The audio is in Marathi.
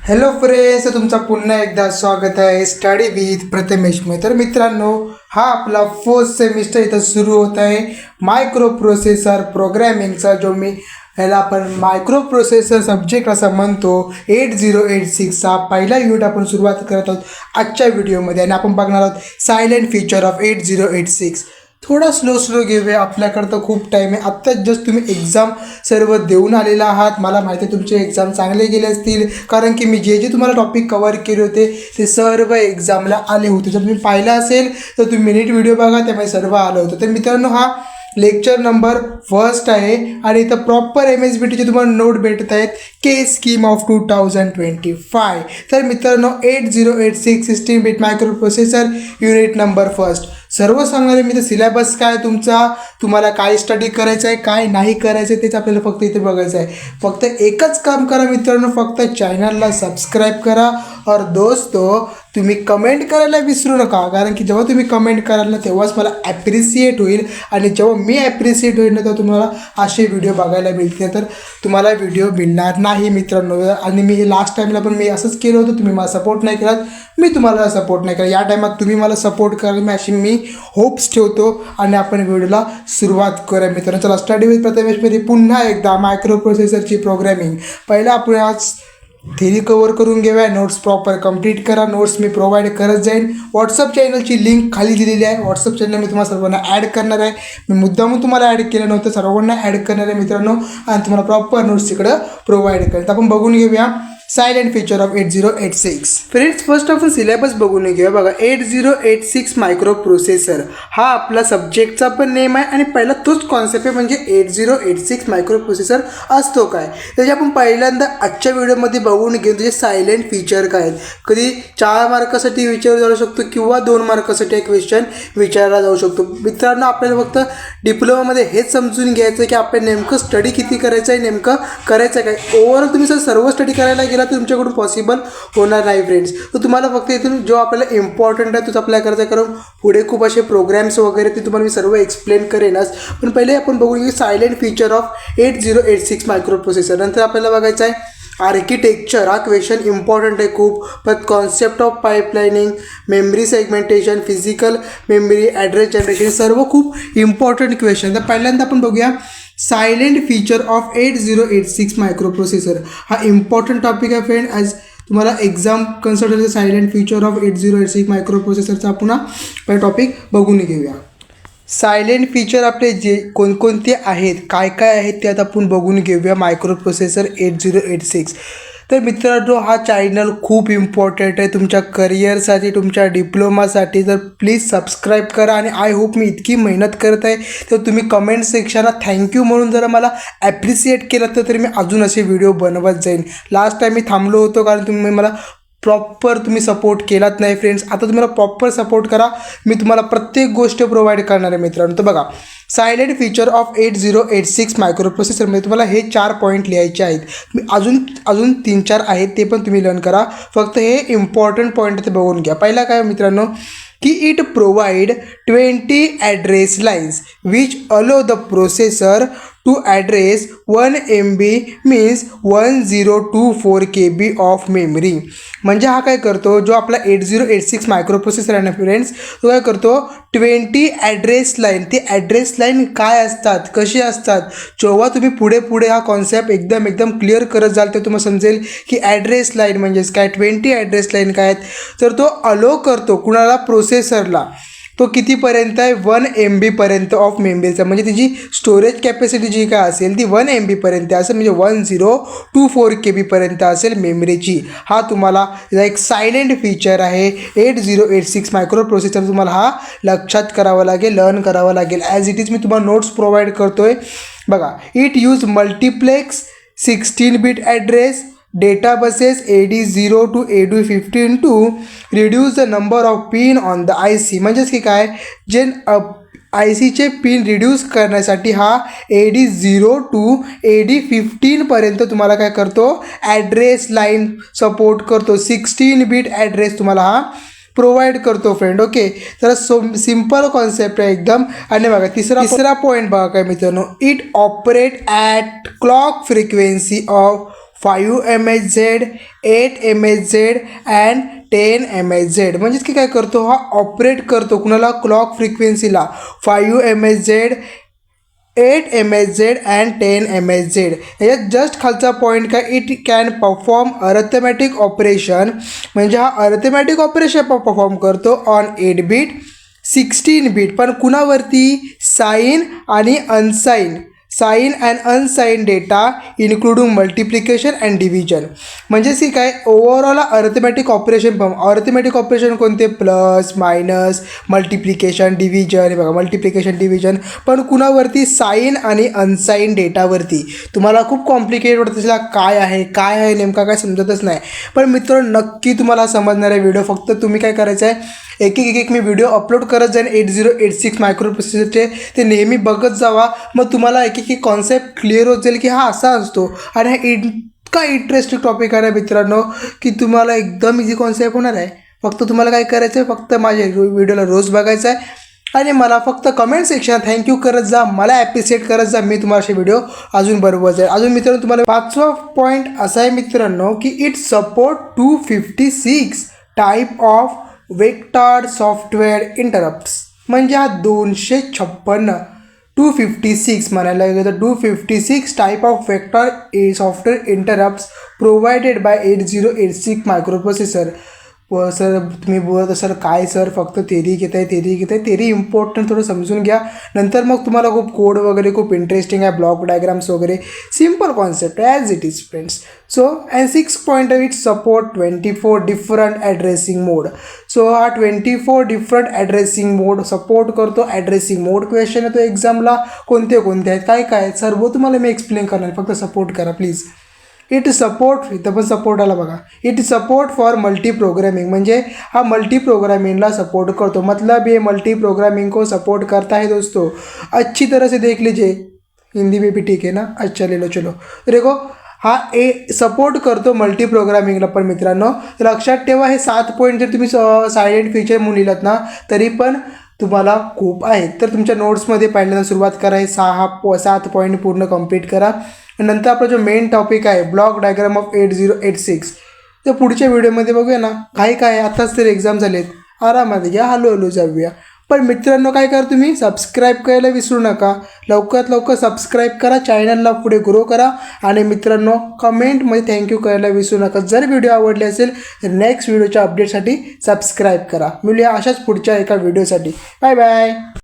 हॅलो फ्रेंड्स, तुमचा पुन्हा एकदा स्वागत आहे स्टडी विथ प्रथमेश मध्ये. तर मित्रांनो, हा आपला 4th सेमिस्टर इथं सुरू होत आहे मायक्रो प्रोसेसर प्रोग्रॅमिंगचा, जो मी ह्याला आपण मायक्रो प्रोसेसर सब्जेक्ट असं म्हणतो. 8086चा पहिला युनिट आपण सुरुवात करत आहोत आजच्या व्हिडिओमध्ये, आणि आपण बघणार आहोत सायलेंट फीचर ऑफ 8086. थोडा स्लो घेऊया, आपल्याकडं तर खूप टाईम आहे. आत्ताच जस्ट तुम्ही एक्झाम सर्व देऊन आलेला आहात. मला माहिती आहे तुमचे एक्झाम चांगले गेले असतील, कारण की मी जे तुम्हाला टॉपिक कवर केले होते ते सर्व एक्झामला आले होते. जर तुम्ही पाहिलं असेल तर तुम्ही मिनिट व्हिडिओ बघा, त्यामुळे सर्व आलं होतं. तर मित्रांनो, हा लेक्चर नंबर 1 आहे आणि इथं प्रॉपर MSBTचे तुम्हाला नोट भेटत आहेत, के स्कीम ऑफ 2025. तर मित्रांनो, 8086 16 bit micro processor unit number 1. सर्व सांगणारे मी तर सिलेबस काय तुमचा, तुम्हाला काय स्टडी करायचं आहे, काय नाही करायचं आहे, तेच आपल्याला फक्त इथे बघायचं आहे. फक्त एकच काम करा मित्रांनो, फक्त चॅनलला सबस्क्राईब करा. और दोस्तों, तुम्ही कमेंट करायला विसरू नका, कारण की जेव्हा तुम्ही कमेंट कराल ना तेव्हाच मला ॲप्रिसिएट होईल, आणि जेव्हा मी ॲप्रिसिएट होईल ना तेव्हा तुम्हाला असे व्हिडिओ बघायला मिळतील. तर तुम्हाला व्हिडिओ मिळणार नाही मित्रांनो. आणि मी लास्ट टाईमला पण मी असंच केलं होतं, तुम्ही मला सपोर्ट नाही केलात, मी तुम्हाला सपोर्ट नाही केला. या टायमात तुम्ही मला सपोर्ट कराल मी अशी मी होप्स ठेवतो, आणि आपण व्हिडिओला सुरुवात करूया मित्रांनो. चला, स्टडी विथ प्रथमेशमध्ये पुन्हा एकदा मायक्रो प्रोसेसरची प्रोग्रॅमिंग. पहिला आपण आज थेरी कवर करून घेऊया. नोट्स प्रॉपर कंप्लीट करा. नोट्स मी प्रोव्हाइड करत जाईन. व्हॉट्सअप चॅनलची लिंक खाली दिलेली आहे. व्हॉट्सअप चॅनल मी तुम्हाला सर्वांना ॲड करणार आहे. मी मुद्दामून तुम्हाला ॲड केलं नव्हतं, सर्वांना ॲड करणार आहे मित्रांनो, आणि तुम्हाला प्रॉपर नोट्स तिकडं प्रोव्हाइड करेल. तर आपण बघून घेऊया silent feature of 8086. Friends, first आपण सिलेबस बघून घेऊया. बघा, 8086 मायक्रो प्रोसेसर हा आपला सब्जेक्टचा पण नेम आहे, आणि पहिला तोच कॉन्सेप्ट आहे, म्हणजे 8086 मायक्रो प्रोसेसर असतो काय. त्याचे आपण पहिल्यांदा आजच्या व्हिडिओमध्ये बघून घेऊ त्याचे सायलेंट फीचर काय आहेत. कधी 4 मार्कासाठी विचारला जाऊ शकतो किंवा 2 मार्कासाठी एक क्वेश्चन विचारला जाऊ शकतो. मित्रांनो, आपल्याला फक्त डिप्लोमामध्ये हेच समजून घ्यायचं की आपण नेमकं स्टडी किती करायचं आहे, नेमकं करायचं काय. ओव्हरऑल तुम्ही जर सर्व स्टडी करायला गेला तर तुमच्याकडून पॉसिबल होणार नाही फ्रेंड्स. तर तुम्हाला फक्त इथून जो आपल्याला इम्पॉर्टंट आहे तोच अप्लाय करायचा, कारण पुढे खूप असे प्रोग्राम्स वगैरे ते तुम्हाला मी सर्व एक्सप्लेन करेनच. पण पहिले आपण बघूया की silent feature of 8086 micro processor. नंतर आपल्याला बघायचं आहे आर्किटेक्चर. हा क्वेश्चन इम्पॉर्टंट आहे खूप. पण concept of pipelining, memory segmentation, physical memory, address generation, सर्व खूप इम्पॉर्टंट क्वेश्चन. तर पहिल्यांदा आपण बघूया salient feature of 8086 microprocessor. हा इम्पॉर्टंट टॉपिक आहे फ्रेंड. ॲज तुम्हाला exam consultant salient feature of 8086 मायक्रो प्रोसेसरचा पुन्हा पहिला टॉपिक बघून घेऊया. सायलेंट फीचर आपले जे कोणकोणते आहेत, काय काय आहेत ते आता आपण बघून घेऊया मायक्रो प्रोसेसर 8086. तर मित्रांनो, हा चॅनल खूप इम्पॉर्टंट आहे तुमच्या करिअरसाठी, तुमच्या डिप्लोमासाठी. तर प्लीज सबस्क्राईब करा, आणि आय होप मी इतकी मेहनत करत आहे तर तुम्ही कमेंट सेक्शनला थँक्यू म्हणून जरा मला ॲप्रिसिएट केलं तर मी अजून असे व्हिडिओ बनवत जाईन. लास्ट टाईम मी थांबलो होतो कारण तुम्ही मला प्रॉपर सपोर्ट केलात नाही फ्रेंड्स. आता तुम्हाला प्रॉपर सपोर्ट करा, मी तुम्हाला प्रत्येक गोष्ट प्रोव्हाइड करणार आहे मित्रांनो. तर बघा, सायलेंट फीचर ऑफ 8086 मायक्रो प्रोसेसरमध्ये तुम्हाला हे 4 पॉईंट लिहायचे आहेत. मी अजून 3-4 आहेत, ते पण तुम्ही लर्न करा. फक्त हे इम्पॉर्टंट पॉईंट ते बघून घ्या. पहिला काय मित्रांनो, की it provide 20 address lines which allow the processor to address 1 MB means 1024 KB of memory. म्हणजे हा काय करतो, जो आपला 8086 मायक्रो प्रोसेसर आहे ना फ्रेंड्स, तो काय करतो 20 ॲड्रेस लाईन. ते ॲड्रेस लाईन काय असतात, कशी असतात, जेव्हा तुम्ही पुढे हा कॉन्सेप्ट एकदम क्लिअर करत जाल तर तुम्हाला समजेल की ॲड्रेस लाईन म्हणजेच काय, 20 ॲड्रेस लाईन काय आहेत. तर तो अलो करतो कुणाला, प्रोसेसरला. तो कितीपर्यंत आहे, 1 MB पर्यंत ऑफ मेमरीचा. म्हणजे तिची स्टोरेज कॅपॅसिटी जी काय असेल ती 1 MB पर्यंत असेल, म्हणजे 1024 KB पर्यंत असेल मेमरीची. हा तुम्हाला एक सायलेंट फीचर आहे 8086 मायक्रो प्रोसेसर. तुम्हाला हा लक्षात करावा लागेल, लर्न करावा लागेल. ॲज इट इज मी तुम्हाला नोट्स प्रोव्हाइड करतो आहे. बघा, it use multiplex 16 bit address data buses AD0 to AD15 to reduce the number of pin on the IC. म्हणजेच की काय, जे ICचे पिन रिड्यूस करण्यासाठी हा AD0 to AD15 पर्यंत तुम्हाला काय करतो, ॲड्रेस लाईन सपोर्ट करतो. 16 बिट ॲड्रेस तुम्हाला हा प्रोव्हाइड करतो फ्रेंड. ओके, तर सिम्पल कॉन्सेप्ट आहे एकदम. आणि बघा तिसरा पॉईंट बघा काय मित्रांनो, it operate at clock frequency of 5 MHz, 8 MHz and 10 MHz. म्हणजेच की काय करतो हा ऑपरेट करतो कुणाला क्लॉक फ्रिक्वेन्सीला 5 MHz, 8 MHz अँड 10 MHz. याच्यात जस्ट खालचा पॉईंट काय it can perform arithmetic operation म्हणजे हा अर्थमॅटिक ऑपरेशन परफॉर्म करतो ऑन 8 बीट 16 बीट पण कुणावरती साईन आणि unsigned sign and unsigned data including multiplication and division. म्हणजेच की काय ओव्हरऑल अर्थमॅटिक ऑपरेशन कोणते प्लस मायनस मल्टिप्लिकेशन डिव्हिजन. हे बघा मल्टिप्लिकेशन डिव्हिजन पण कुणावरती साईन आणि अनसाईन डेटावरती. तुम्हाला खूप कॉम्प्लिकेटेड वाटत असेल काय आहे नेमका काय समजतच नाही पण मित्रांनो नक्की तुम्हाला समजणार आहे व्हिडिओ. फक्त तुम्ही काय करायचं आहे एक मी व्हिडिओ अपलोड करत जाईन 8086 मायक्रो प्रोसेसरचे ते नेहमी बघत जावा. मग तुम्हाला एक कॉन्सेप्ट क्लिअर होत जाईल की हा असा असतो आणि हा इतका इंटरेस्टिंग टॉपिक आहे मित्रांनो की तुम्हाला एकदम इझी कॉन्सेप्ट होणार आहे. फक्त तुम्हाला काय करायचं आहे फक्त माझ्या व्हिडिओला रोज बघायचं आहे आणि मला फक्त कमेंट सेक्शनात थँक्यू करत जा मला ॲप्रिशिएट करत जा. मी तुम्हाला असे व्हिडिओ अजून बरोबर जाईल. अजून मित्रांनो तुम्हाला 5वा पॉईंट असा आहे मित्रांनो की it support 256 type of vector software interrupts. म्हणजे हा 256 म्हणायला गेलं तर 256 type of vector software interrupts provided bye 8086 micro processor. Sir तुम्ही बोलत सर काय सर फक्त थेरी घेत आहे थेरी इम्पॉर्टंट थोडं समजून घ्या नंतर मग तुम्हाला खूप कोड वगैरे खूप इंटरेस्टिंग आहे ब्लॉक डायग्राम्स वगैरे simple concept as it is friends. So and 6 point it support 24 different addressing mode. So हा 24 डिफरंट ॲड्रेसिंग मोड सपोर्ट करतो. ॲड्रेसिंग मोड क्वेश्चन येतो एक्झामला कोणते आहेत काय सर्व तुम्हाला मी एक्सप्लेन करणार फक्त सपोर्ट करा प्लीज. इट सपोर्ट इथं पण सपोर्ट आला बघा. It support for multi programming म्हणजे हा मल्टी प्रोग्रामिंगला सपोर्ट करतो. मतलब ये मल्टी प्रोग्रामिंग को सपोर्ट करता है दोस्तों. अच्छी तरह से देख लीजिए हिंदी में भी ठीक है ना. अच्छा ले लो चलो देखो हा सपोर्ट करतो मल्टी प्रोग्रामिंगला. पण मित्रांनो लक्षात ठेवा हे 7 पॉईंट जर तुम्ही सायलेंट फीचर म्हणून लिहिलात ना तरी पण तुम्हाला खूप आहेत. तर तुमच्या नोट्समध्ये पहिल्यांदा सुरुवात करा हे 7 पॉईंट पूर्ण कंप्लीट करा. नंतर आपला जो मेन टॉपिक आहे ब्लॉक डायग्राम ऑफ 8086 तर पुढच्या व्हिडिओमध्ये बघूया ना. काय आताच तर एक्झाम झालेत आरामात घ्या हळूहळू जाऊया. पण मित्रांनो काय करा तुम्ही सबस्क्राईब करायला विसरू नका. लवकरात लवकर सबस्क्राईब करा चॅनलला पुढे ग्रो करा आणि मित्रांनो कमेंटमध्ये थँक्यू करायला विसरू नका. जर व्हिडिओ आवडले असेल तर नेक्स्ट व्हिडिओच्या अपडेटसाठी सबस्क्राईब करा. मिळूया अशाच पुढच्या एका व्हिडिओसाठी. Bye bye.